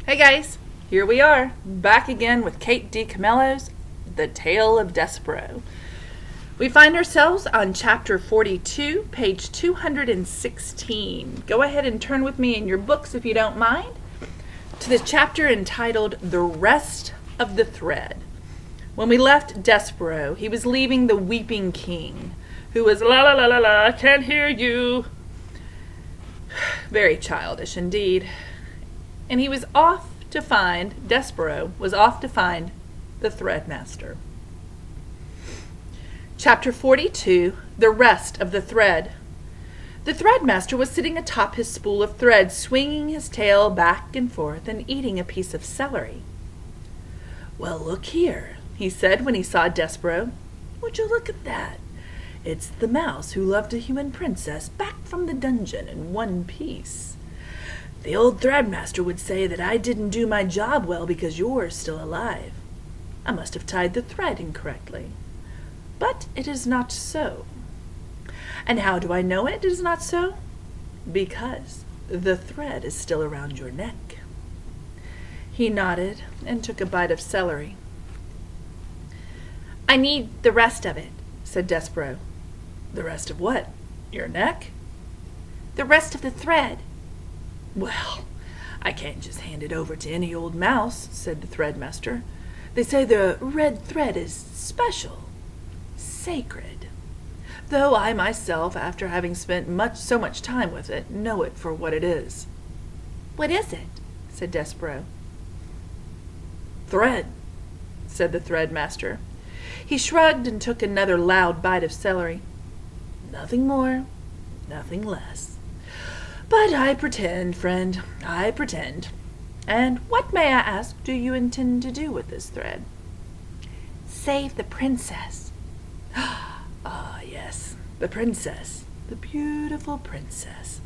Hey guys, here we are, back again with Kate D. Camello's The Tale of Despereaux. We find ourselves on chapter 42, page 216. Go ahead and turn with me in your books, if you don't mind, to the chapter entitled The Rest of the Thread. When we left Despereaux, he was leaving the weeping king, who was la la la la la, I can't hear you. Very childish indeed. And he was off to find, Despereaux was off to find the Threadmaster. Chapter 42, The Rest of the Thread. The Threadmaster was sitting atop his spool of thread, swinging his tail back and forth and eating a piece of celery. "Well, look here," he said when he saw Despereaux. "Would you look at that? It's the mouse who loved a human princess back from the dungeon in one piece. The old Threadmaster would say that I didn't do my job well because you're still alive. I must have tied the thread incorrectly. But it is not so. And how do I know it is not so? Because the thread is still around your neck." He nodded and took a bite of celery. "I need the rest of it," said Despereaux. "The rest of what? Your neck?" "The rest of the thread." "Well, I can't just hand it over to any old mouse," said the Threadmaster. "They say the red thread is special, sacred. Though I myself, after having spent so much time with it, know it for what it is." "What is it?" said Despereaux. "Thread," said the Threadmaster. He shrugged and took another loud bite of celery. "Nothing more, nothing less. But I pretend, friend, I pretend. And what, may I ask, do you intend to do with this thread?" "Save the princess." "Ah, yes, the princess, the beautiful princess.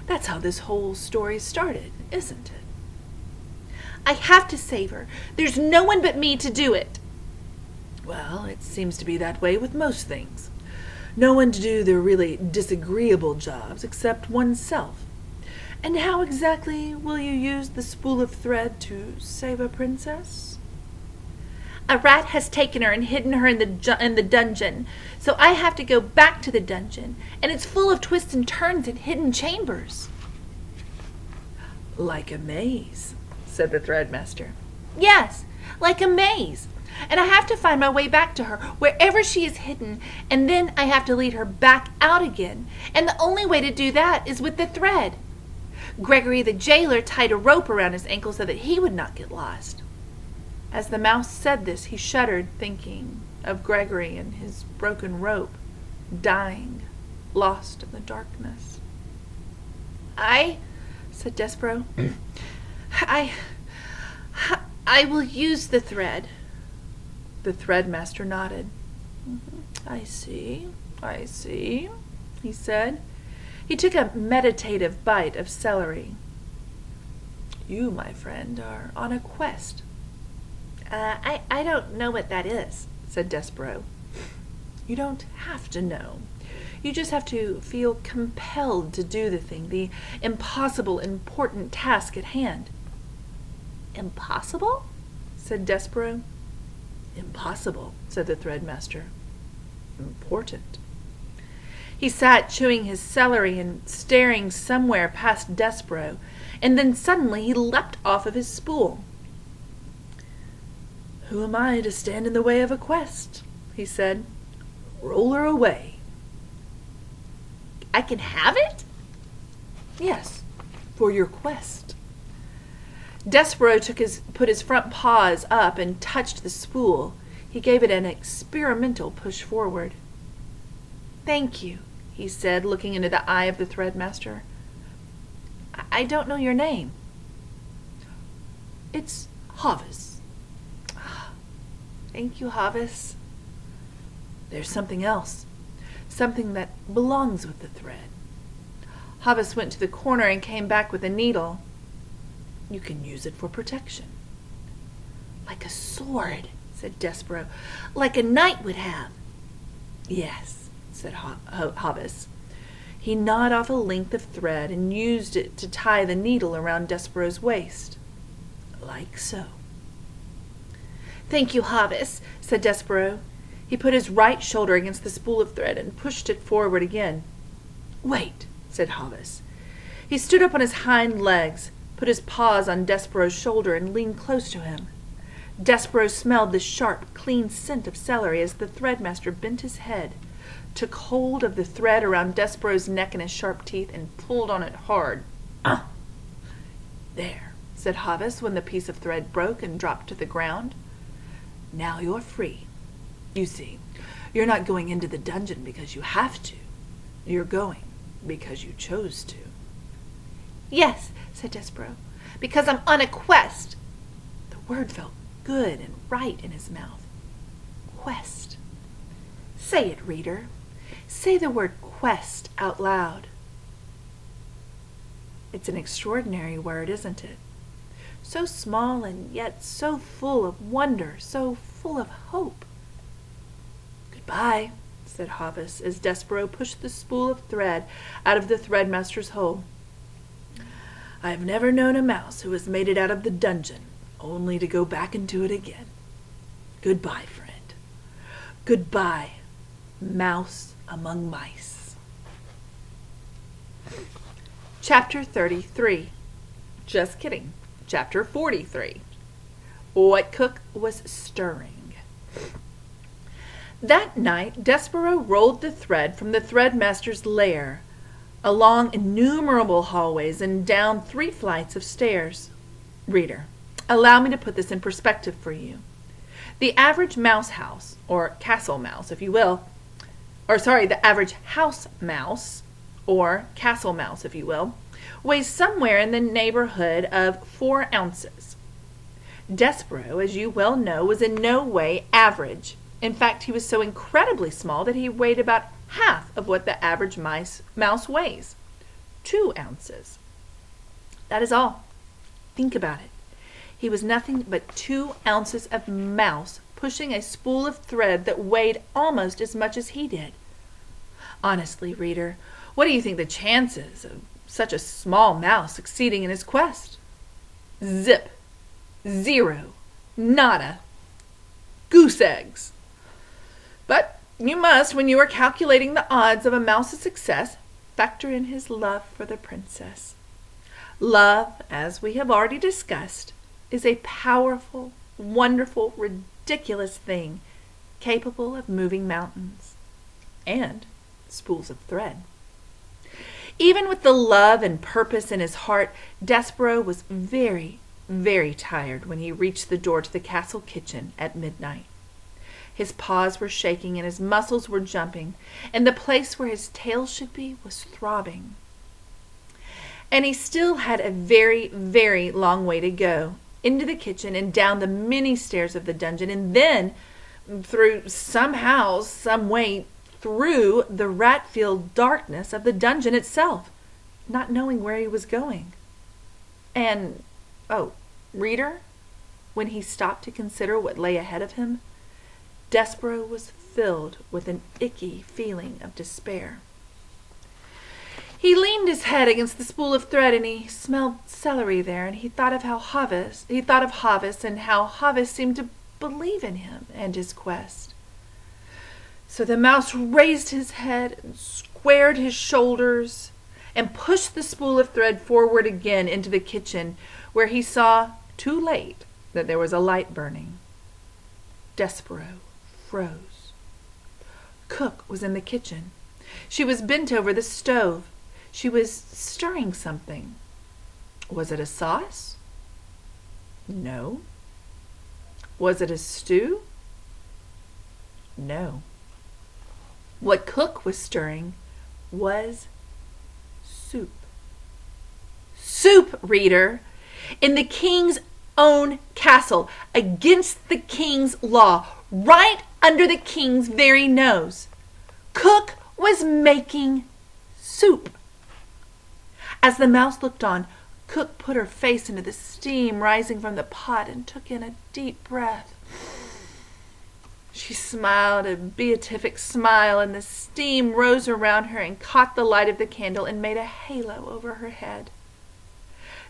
That's how this whole story started, isn't it?" "I have to save her. There's no one but me to do it." "Well, it seems to be that way with most things. No one to do the really disagreeable jobs except oneself. And how exactly will you use the spool of thread to save a princess?" "A rat has taken her and hidden her in the dungeon, so I have to go back to the dungeon, and it's full of twists and turns and hidden chambers." "Like a maze," said the Threadmaster. "Yes, like a maze. And I have to find my way back to her, wherever she is hidden, and then I have to lead her back out again. And the only way to do that is with the thread. Gregory the jailer tied a rope around his ankle so that he would not get lost." As the mouse said this, he shuddered, thinking of Gregory and his broken rope, dying, lost in the darkness. "I," said Despereaux, I will use the thread." The Threadmaster nodded. I see, he said. He took a meditative bite of celery. "You, my friend, are on a quest." I don't know what that is," said Despereaux. "You don't have to know. You just have to feel compelled to do the thing, the impossible, important task at hand." "Impossible?" said Despereaux. "Impossible," said the Threadmaster. "Important." He sat chewing his celery and staring somewhere past Despereaux, and then suddenly he leapt off of his spool. "Who am I to stand in the way of a quest?" he said. "Roll her away." "I can have it?" "Yes, for your quest." Despereaux put his front paws up and touched the spool. He gave it an experimental push forward. "Thank you," he said, looking into the eye of the Threadmaster. I don't know your name." "It's Hovis." "Thank you, Hovis." "There's something else, something that belongs with the thread." Hovis went to the corner and came back with a needle. "You can use it for protection." "Like a sword," said Despereaux. "Like a knight would have." "Yes," said Hovis. He gnawed off a length of thread and used it to tie the needle around Despereaux's waist. like so." "Thank you, Hovis," said Despereaux. He put his right shoulder against the spool of thread and pushed it forward again. "Wait," said Hovis. He stood up on his hind legs, put his paws on Despereaux's shoulder, and leaned close to him. Despereaux smelled the sharp, clean scent of celery as the threadmaster bent his head, took hold of the thread around Despereaux's neck in his sharp teeth, and pulled on it hard. "There," said Hovis when the piece of thread broke and dropped to the ground. "Now you're free. You see, you're not going into the dungeon because you have to. You're going because you chose to." "Yes," said Despereaux, "because I'm on a quest." The word felt good and right in his mouth. Quest. Say it, reader. Say the word quest out loud. It's an extraordinary word, isn't it? So small and yet so full of wonder, so full of hope. "Goodbye," said Hovis as Despereaux pushed the spool of thread out of the threadmaster's hole. "I've never known a mouse who has made it out of the dungeon only to go back into it again. Goodbye, friend. Goodbye, mouse among mice." Chapter 33. Just kidding. Chapter 43. What Cook was stirring. That night, Despereaux rolled the thread from the threadmaster's lair, along innumerable hallways and down 3 flights of stairs. Reader, allow me to put this in perspective for you. The average mouse house, or castle mouse, if you will, the average house mouse, or castle mouse, if you will, weighs somewhere in the neighborhood of 4 ounces. Despereaux, as you well know, was in no way average. In fact, he was so incredibly small that he weighed about half of what the average mouse weighs, 2 ounces. That is all. Think about it. He was nothing but 2 ounces of mouse pushing a spool of thread that weighed almost as much as he did. Honestly, reader, what do you think the chances of such a small mouse succeeding in his quest? Zip. 0. Nada. Goose eggs. But you must, when you are calculating the odds of a mouse's success, factor in his love for the princess. Love, as we have already discussed, is a powerful, wonderful, ridiculous thing, capable of moving mountains and spools of thread. Even with the love and purpose in his heart, Despereaux was very, very tired when he reached the door to the castle kitchen at midnight. His paws were shaking and his muscles were jumping, and the place where his tail should be was throbbing. And he still had a very, very long way to go, into the kitchen and down the many stairs of the dungeon, and then through somehow, some way, through the rat-filled darkness of the dungeon itself, not knowing where he was going. And, reader, when he stopped to consider what lay ahead of him, Despereaux was filled with an icky feeling of despair. He leaned his head against the spool of thread, and he smelled celery there, and he thought of Hovis and how Hovis seemed to believe in him and his quest. So the mouse raised his head and squared his shoulders and pushed the spool of thread forward again into the kitchen, where he saw, too late, that there was a light burning. Despereaux froze. Cook was in the kitchen. She was bent over the stove. She was stirring something. Was it a sauce? No. Was it a stew? No. What Cook was stirring was soup. Soup, reader! In the king's own castle, against the king's law, right under the king's very nose. Cook was making soup. As the mouse looked on, Cook put her face into the steam rising from the pot and took in a deep breath. She smiled a beatific smile, and the steam rose around her and caught the light of the candle and made a halo over her head.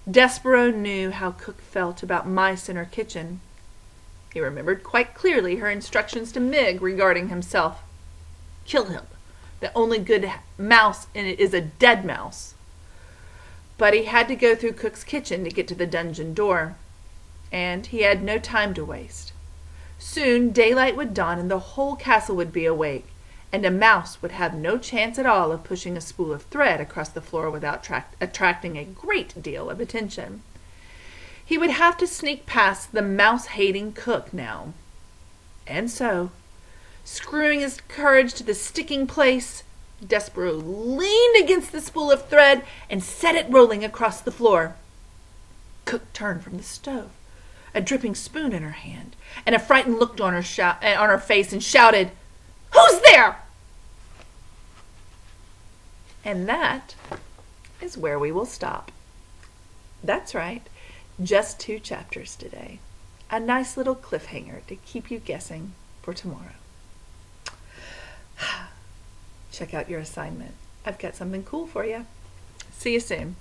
Despereaux knew how Cook felt about mice in her kitchen. He remembered quite clearly her instructions to Mig regarding himself. Kill him. The only good mouse in it is a dead mouse. But he had to go through Cook's kitchen to get to the dungeon door, and he had no time to waste. Soon daylight would dawn and the whole castle would be awake, and a mouse would have no chance at all of pushing a spool of thread across the floor without attracting a great deal of attention. He would have to sneak past the mouse-hating Cook now. And so, screwing his courage to the sticking place, Despereaux leaned against the spool of thread and set it rolling across the floor. Cook turned from the stove, a dripping spoon in her hand, and a frightened look on her face, and shouted, "Who's there?" And that is where we will stop. That's right, just 2 chapters today. A nice little cliffhanger to keep you guessing for tomorrow. Check out your assignment. I've got something cool for you. See you soon.